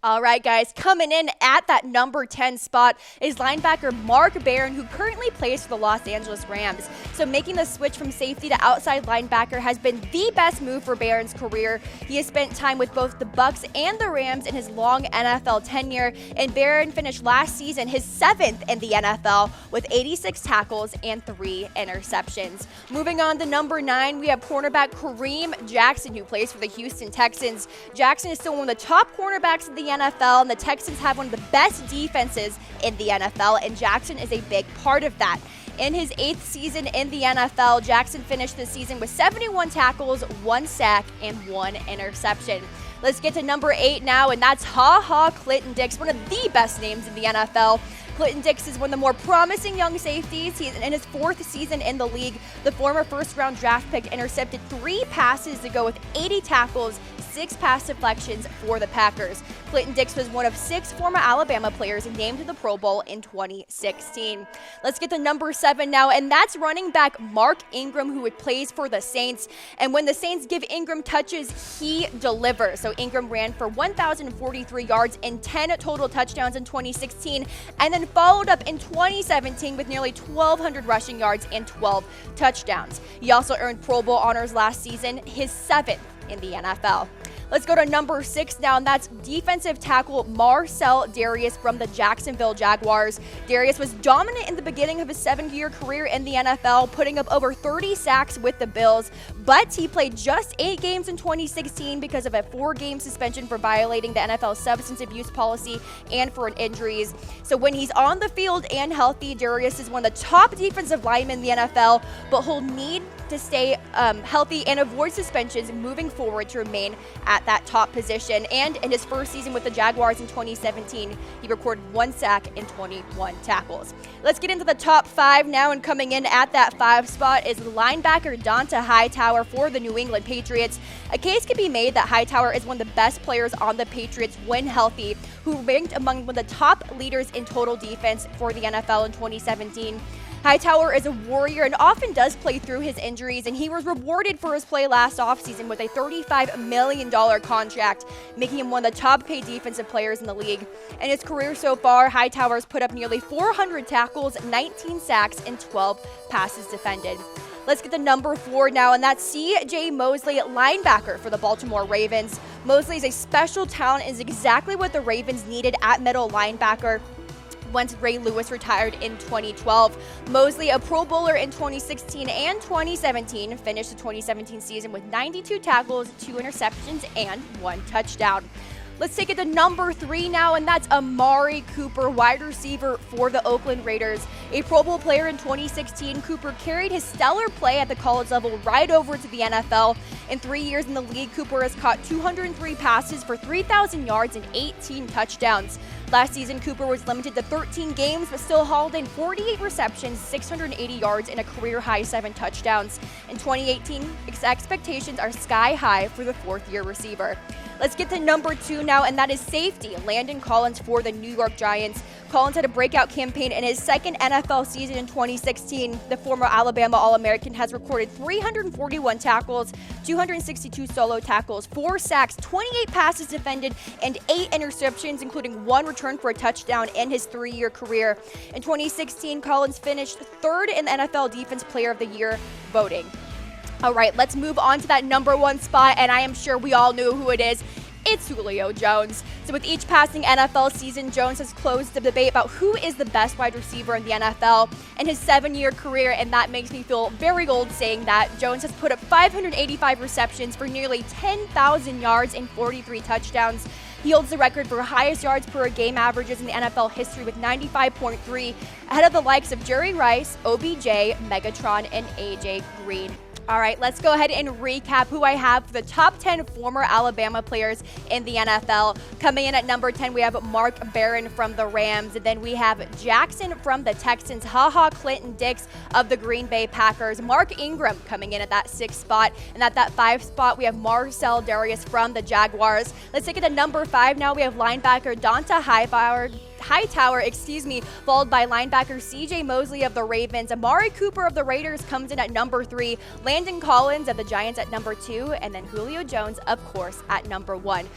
All right, guys, coming in at that number 10 spot is linebacker Mark Barron, who currently plays for the Los Angeles Rams. So making the switch from safety to outside linebacker has been the best move for Barron's career. He has spent time with both the Bucs and the Rams in his long NFL tenure, and Barron finished last season his 7th in the NFL with 86 tackles and 3 interceptions. Moving on to number 9, we have cornerback Kareem Jackson, who plays for the Houston Texans. Jackson is still one of the top cornerbacks in the NFL, and the Texans have one of the best defenses in the NFL, and Jackson is a big part of that. In his 8th season in the NFL, Jackson finished the season with 71 tackles, 1 sack, and 1 interception. Let's get to number 8 now, and that's Clinton-Dix, one of the best names in the NFL. Clinton-Dix is one of the more promising young safeties. He's in his 4th season in the league. The former first-round draft pick intercepted 3 passes to go with 80 tackles, 6 pass deflections for the Packers. Clinton-Dix was one of 6 former Alabama players named to the Pro Bowl in 2016. Let's get to number 7 now, and that's running back Mark Ingram, who plays for the Saints. And when the Saints give Ingram touches, he delivers. So Ingram ran for 1,043 yards and 10 total touchdowns in 2016, and then followed up in 2017 with nearly 1,200 rushing yards and 12 touchdowns. He also earned Pro Bowl honors last season, his 7th in the NFL. Let's go to number 6 now, and that's defensive tackle Marcell Dareus from the Jacksonville Jaguars. Dareus was dominant in the beginning of his 7-year career in the NFL, putting up over 30 sacks with the Bills, but he played just 8 games in 2016 because of a 4-game suspension for violating the NFL substance abuse policy and for injuries. So when he's on the field and healthy, Dareus is one of the top defensive linemen in the NFL, but he'll need to stay healthy and avoid suspensions moving forward to remain at that top position. And in his first season with the Jaguars in 2017, he recorded 1 sack and 21 tackles. Let's get into the top 5 now, and coming in at that 5 spot is linebacker Hightower for the New England Patriots. A case can be made that Hightower is one of the best players on the Patriots when healthy, who ranked among one of the top leaders in total defense for the NFL in 2017. Hightower is a warrior and often does play through his injuries, and he was rewarded for his play last offseason with a $35 million contract, making him one of the top paid defensive players in the league. In his career so far, Hightower's put up nearly 400 tackles, 19 sacks, and 12 passes defended. Let's get to number 4 now, and that's C.J. Mosley, linebacker for the Baltimore Ravens. Mosley is a special talent and is exactly what the Ravens needed at middle linebacker once Ray Lewis retired in 2012. Mosley, a Pro Bowler in 2016 and 2017, finished the 2017 season with 92 tackles, 2 interceptions, and 1 touchdown. Let's take it to number 3 now, and that's Amari Cooper, wide receiver for the Oakland Raiders. A Pro Bowl player in 2016, Cooper carried his stellar play at the college level right over to the NFL. In 3 years in the league, Cooper has caught 203 passes for 3,000 yards and 18 touchdowns. Last season, Cooper was limited to 13 games, but still hauled in 48 receptions, 680 yards, and a career-high 7 touchdowns. In 2018, expectations are sky high for the 4th-year receiver. Let's get to number 2 now, and that is safety, Landon for the New York Giants. Collins had a breakout campaign in his 2nd NFL season in 2016. The former Alabama All-American has recorded 341 tackles, 262 solo tackles, 4 sacks, 28 passes defended, and 8 interceptions, including 1 return for a touchdown in his 3-year career. In 2016, Collins finished 3rd in the NFL Defense Player of the Year voting. All right, let's move on to that number 1 spot, and I am sure we all knew who it is. It's Julio Jones. So with each passing NFL season, Jones has closed the debate about who is the best wide receiver in the NFL in his 7-year career, and that makes me feel very old saying that. Jones has put up 585 receptions for nearly 10,000 yards and 43 touchdowns. He holds the record for highest yards per game averages in the NFL history with 95.3, ahead of the likes of Jerry Rice, OBJ, Megatron, and AJ Green. All right, let's go ahead and recap who I have for the top 10 former Alabama players in the NFL. Coming in at number 10, we have Mark Barron from the Rams. And then we have Jackson from the Texans, Clinton-Dix of the Green Bay Packers. Mark Ingram coming in at that 6th spot. And at that 5th spot, we have Marcell Dareus from the Jaguars. Let's take it to number 5 now. We have linebacker Hightower, followed by linebacker C.J. Mosley of the Ravens. Amari Cooper of the Raiders comes in at number 3. Landon Collins of the Giants at number 2. And then Julio Jones, of course, at number 1.